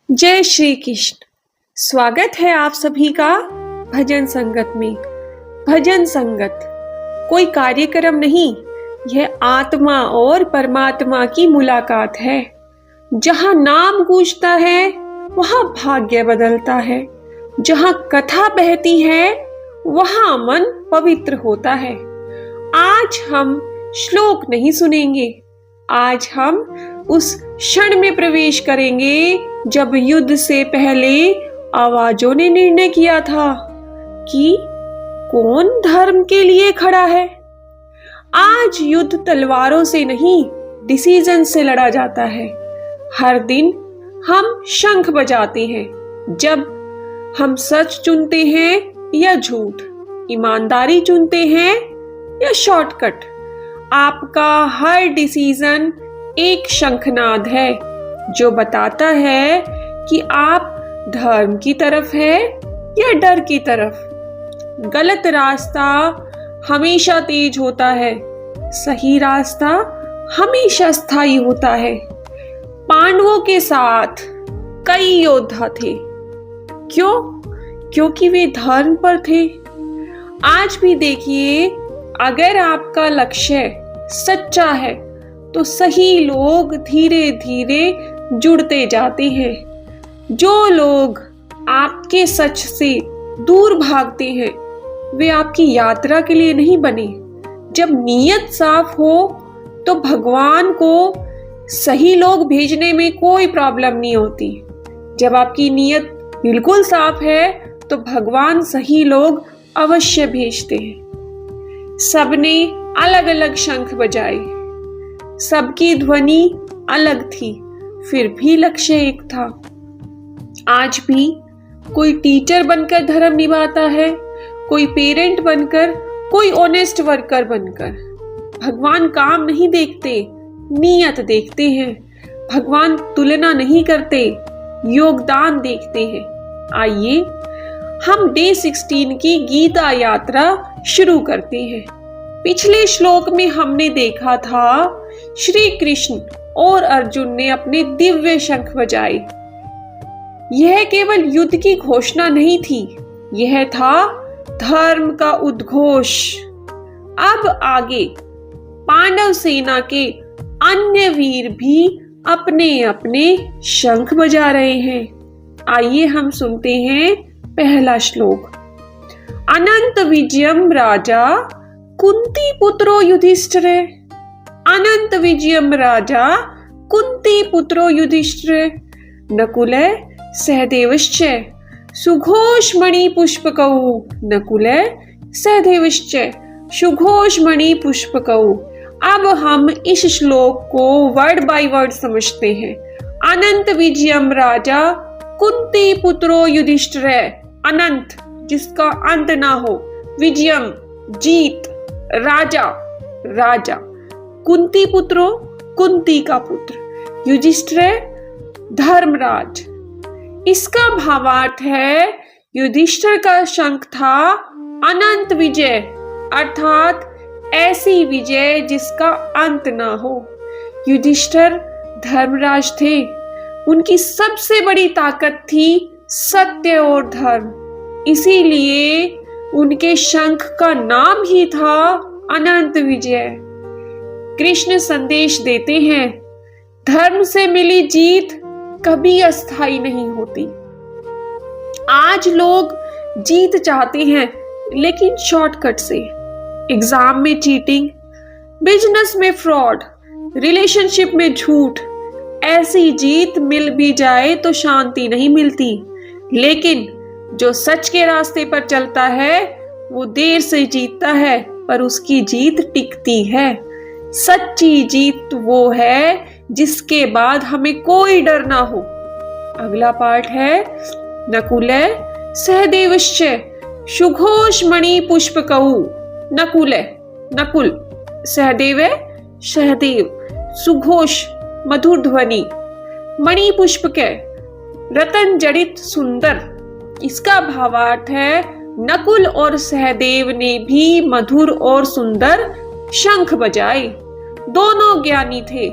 जय श्री कृष्ण। स्वागत है आप सभी का भजन संगत में। भजन संगत कोई कार्यक्रम नहीं, यह आत्मा और परमात्मा की मुलाकात है। जहाँ नाम गूंजता है वहाँ भाग्य बदलता है, जहाँ कथा बहती है वहाँ मन पवित्र होता है। आज हम श्लोक नहीं सुनेंगे, आज हम उस क्षण में प्रवेश करेंगे जब युद्ध से पहले आवाजों ने निर्णय किया था कि कौन धर्म के लिए खड़ा है। आज युद्ध तलवारों से नहीं, डिसीजन से लड़ा जाता है। हर दिन हम शंख बजाते हैं जब हम सच चुनते हैं या झूठ, ईमानदारी चुनते हैं या शॉर्टकट। आपका हर डिसीजन एक शंखनाद है जो बताता है कि आप धर्म की तरफ है या डर की तरफ। गलत रास्ता हमेशा तेज होता है, सही रास्ता हमेशा स्थायी होता है। पांडवों के साथ कई योद्धा थे। क्यों? क्योंकि वे धर्म पर थे। आज भी देखिए, अगर आपका लक्ष्य सच्चा है तो सही लोग धीरे धीरे जुड़ते जाते हैं। जो लोग आपके सच से दूर भागते हैं वे आपकी यात्रा के लिए नहीं बने। जब नीयत साफ हो तो भगवान को सही लोग भेजने में कोई प्रॉब्लम नहीं होती। जब आपकी नीयत बिल्कुल साफ है तो भगवान सही लोग अवश्य भेजते हैं। सबने अलग अलग शंख बजाए, सबकी ध्वनि अलग थी, फिर भी लक्ष्य एक था। आज भी कोई टीचर बनकर धर्म निभाता है, कोई पेरेंट बनकर, कोई ऑनेस्ट वर्कर बनकर। भगवान काम नहीं देखते, नीयत देखते हैं। भगवान तुलना नहीं करते, योगदान देखते हैं। आइए हम डे 16 की गीता यात्रा शुरू करते हैं। पिछले श्लोक में हमने देखा था श्री कृष्ण और अर्जुन ने अपने दिव्य शंख बजाए। यह केवल युद्ध की घोषणा नहीं थी, यह था धर्म का उद्घोष। अब आगे पांडव सेना के अन्य वीर भी अपने अपने शंख बजा रहे हैं। आइए हम सुनते हैं पहला श्लोक। अनंत विजयम राजा कुंती पुत्रो युधिष्ठिरे। अनंत विजयम राजा कुंती पुत्रो युधिष्ठिरे। नकुले सहदेवश्च सुघोषमणि पुष्पकौ। नकुले सहदेवश्च सुघोषमणि पुष्पकौ। अब हम इस श्लोक को वर्ड बाय वर्ड समझते हैं। अनंत विजयम राजा कुंती पुत्रो युधिष्ठिरे। अनंत जिसका अंत ना हो, विजयम जीत, राजा राजा, कुंती पुत्रो कुंती का पुत्र, युधिष्ठिर धर्मराज। इसका भावार्थ है युधिष्ठिर का शंख था अनंत विजय, अर्थात ऐसी विजय जिसका अंत ना हो। युधिष्ठिर धर्मराज थे, उनकी सबसे बड़ी ताकत थी सत्य और धर्म। इसीलिए उनके शंख का नाम ही था अनंत विजय। कृष्ण संदेश देते हैं, धर्म से मिली जीत कभी अस्थायी नहीं होती। आज लोग जीत चाहते हैं लेकिन शॉर्टकट से। एग्जाम में चीटिंग, बिजनेस में फ्रॉड, रिलेशनशिप में झूठ। ऐसी जीत मिल भी जाए तो शांति नहीं मिलती। लेकिन जो सच के रास्ते पर चलता है वो देर से जीतता है पर उसकी जीत टिकती है। सच्ची जीत वो है जिसके बाद हमें कोई डर ना हो। अगला पार्ट है नकुले सहदेवश्च सुघोषमणि पुष्पकौ। नकुले नकुल, सहदेव सहदेव, सुघोष मधुर ध्वनि, मणि पुष्पक रतन जड़ित सुंदर। इसका भावार्थ है नकुल और सहदेव ने भी मधुर और सुंदर शंख बजाए। दोनों ज्ञानी थे,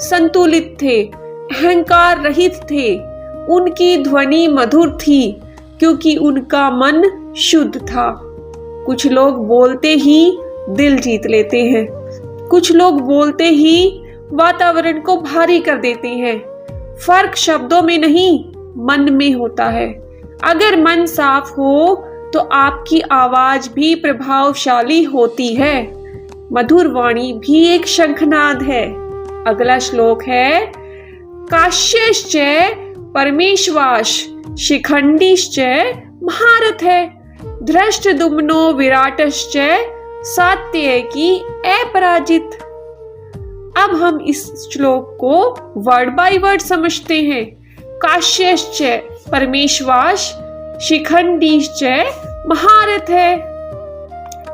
संतुलित थे, अहंकार रहित थे। उनकी ध्वनि मधुर थी क्योंकि उनका मन शुद्ध था। कुछ लोग बोलते ही दिल जीत लेते हैं, कुछ लोग बोलते ही वातावरण को भारी कर देते हैं। फर्क शब्दों में नहीं, मन में होता है। अगर मन साफ हो तो आपकी आवाज भी प्रभावशाली होती है। मधुर वाणी भी एक शंखनाद है। अगला श्लोक है, काश्यश्च परमेश्वाश शिखंडीश्च महारथ है, धृष्टद्युम्नो विराटश्च सात्यकी अपराजित। अब हम इस श्लोक को वर्ड बाय वर्ड समझते हैं। काश्यश्च परमेश्वाश शिखंडीश्च महारथ है।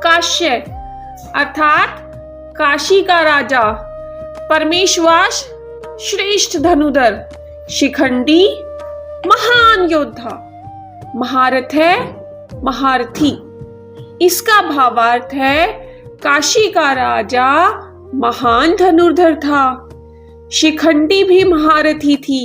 काश्य अर्थात काशी का राजा, परमेश्वास श्रेष्ठ धनुधर, शिखंडी महान योद्धा, महारथ है महारथी। इसका भावार्थ है काशी का राजा महान धनुर्धर था, शिखंडी भी महारथी थी।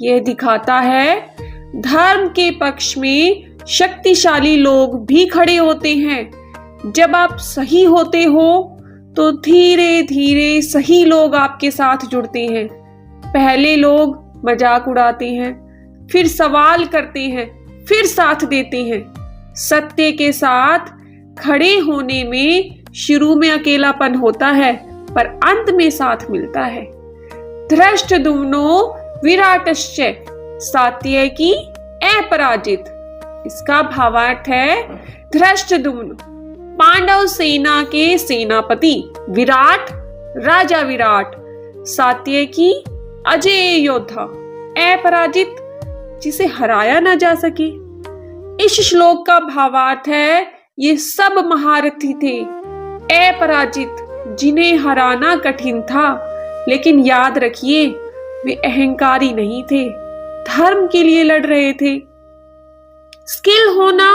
यह दिखाता है धर्म के पक्ष में शक्तिशाली लोग भी खड़े होते हैं। जब आप सही होते हो तो धीरे धीरे सही लोग आपके साथ जुड़ते हैं। पहले लोग मजाक उड़ाते हैं, फिर सवाल करते हैं, फिर साथ देते हैं। सत्य के साथ खड़े होने में शुरू में अकेलापन होता है, पर अंत में साथ मिलता है। धृष्टद्युम्नो विराटश्च सात्यकी अपराजित। इसका भावार्थ है धृष्टद्युम्न पांडव सेना के सेनापति, विराट राजा विराट, सात्यकी अजेय योद्धा, अपराजित जिसे हराया ना जा सके। इस श्लोक का भावार्थ है ये सब महारथी थे, अपराजित जिन्हें हराना कठिन था। लेकिन याद रखिए वे अहंकारी नहीं थे, धर्म के लिए लड़ रहे थे। स्किल होना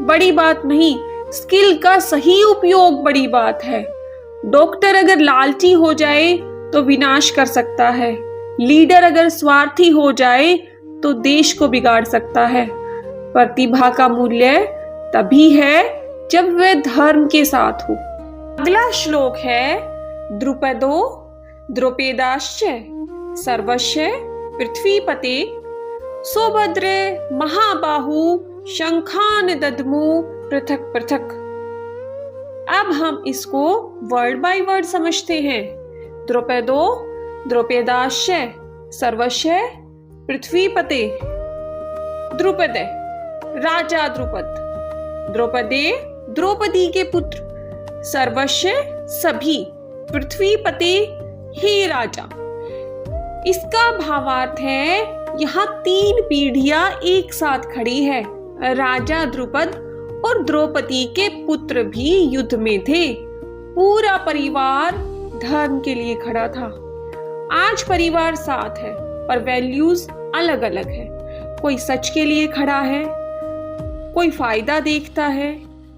बड़ी बात नहीं, स्किल का सही उपयोग बड़ी बात है। डॉक्टर अगर लालची हो जाए तो विनाश कर सकता है, लीडर अगर स्वार्थी हो जाए तो देश को बिगाड़ सकता है। प्रतिभा का मूल्य तभी है जब वह धर्म के साथ हो। अगला श्लोक है, द्रुपदो द्रौपदाश्च सर्वस्य पृथ्वीपते सौभद्रे महाबाहु शंखान दद्मु पृथक पृथक। अब हम इसको वर्ड बाय वर्ड समझते हैं। द्रौपदो द्रौपदाश्च सर्वस्य पृथ्वीपते। द्रुपद राजा द्रुपद, द्रौपदे द्रौपदी के पुत्र, सर्वस्य सभी, पृथ्वीपते हे राजा। इसका भावार्थ है यहाँ 3 पीढ़ियां एक साथ खड़ी है। राजा द्रुपद और द्रौपदी के पुत्र भी युद्ध में थे। पूरा परिवार धर्म के लिए खड़ा था। आज परिवार साथ है पर वैल्यूज अलग अलग है। कोई सच के लिए खड़ा है, कोई फायदा देखता है।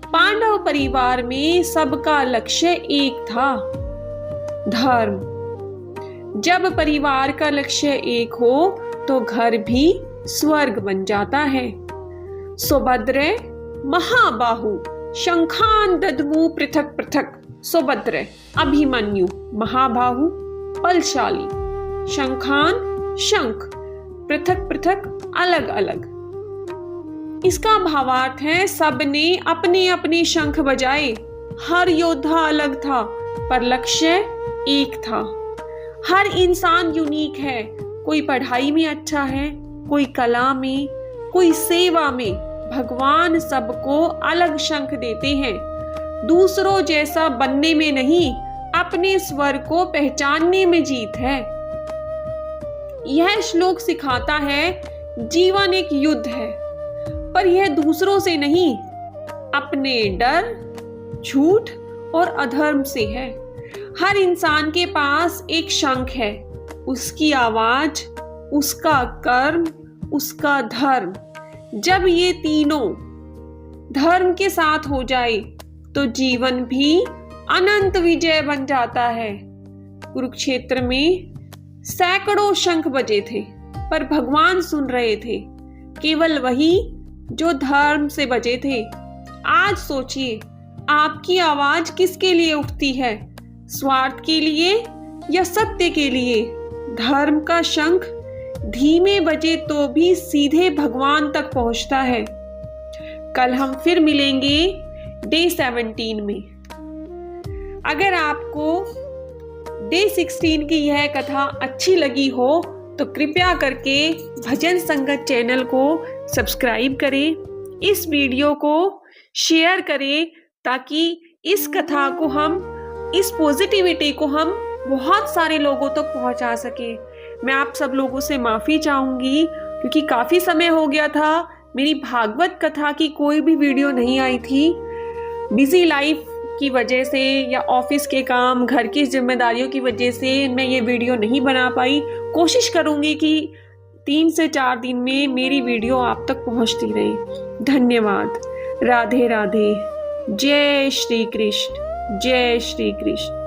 पांडव परिवार में सबका लक्ष्य एक था, धर्म। जब परिवार का लक्ष्य एक हो तो घर भी स्वर्ग बन जाता है। सौभद्रे महाबाहु शंखान दद्मु पृथक पृथक। सौभद्र अभिमन्यु, महाबाहु बलशाली, शंखान शंख, पृथक पृथक अलग अलग। इसका भावार्थ है सबने अपने अपने शंख बजाए। हर योद्धा अलग था पर लक्ष्य एक था। हर इंसान यूनिक है। कोई पढ़ाई में अच्छा है, कोई कला में, कोई सेवा में। भगवान सबको अलग शंख देते हैं। दूसरों जैसा बनने में नहीं, अपने स्वर को पहचानने में जीत है। यह श्लोक सिखाता है जीवन एक युद्ध है, पर यह दूसरों से नहीं, अपने डर, झूठ और अधर्म से है। हर इंसान के पास एक शंख है, उसकी आवाज, उसका कर्म, उसका धर्म। जब ये तीनों धर्म के साथ हो जाए तो जीवन भी अनंत विजय बन जाता है। कुरुक्षेत्र में सैकड़ों शंख बजे थे पर भगवान सुन रहे थे, केवल वही जो धर्म से बचे थे। आज सोचिए, आपकी आवाज किसके लिए उठती है? स्वार्थ के लिए या सत्य के लिए? धर्म का शंख धीमे बजे तो भी सीधे भगवान तक पहुंचता है। कल हम फिर मिलेंगे डे 17 में। अगर आपको डे 16 की यह कथा अच्छी लगी हो तो कृपया करके भजन संगत चैनल को सब्सक्राइब करें, इस वीडियो को शेयर करें ताकि इस कथा को इस पॉजिटिविटी को हम बहुत सारे लोगों तक पहुंचा सके। मैं आप सब लोगों से माफ़ी चाहूँगी क्योंकि काफ़ी समय हो गया था मेरी भागवत कथा की कोई भी वीडियो नहीं आई थी। बिजी लाइफ की वजह से या ऑफिस के काम, घर की जिम्मेदारियों की वजह से मैं ये वीडियो नहीं बना पाई। कोशिश करूँगी कि 3 से 4 दिन में मेरी वीडियो आप तक पहुँचती रहे। धन्यवाद। राधे राधे। जय श्री कृष्ण। जय श्री कृष्ण।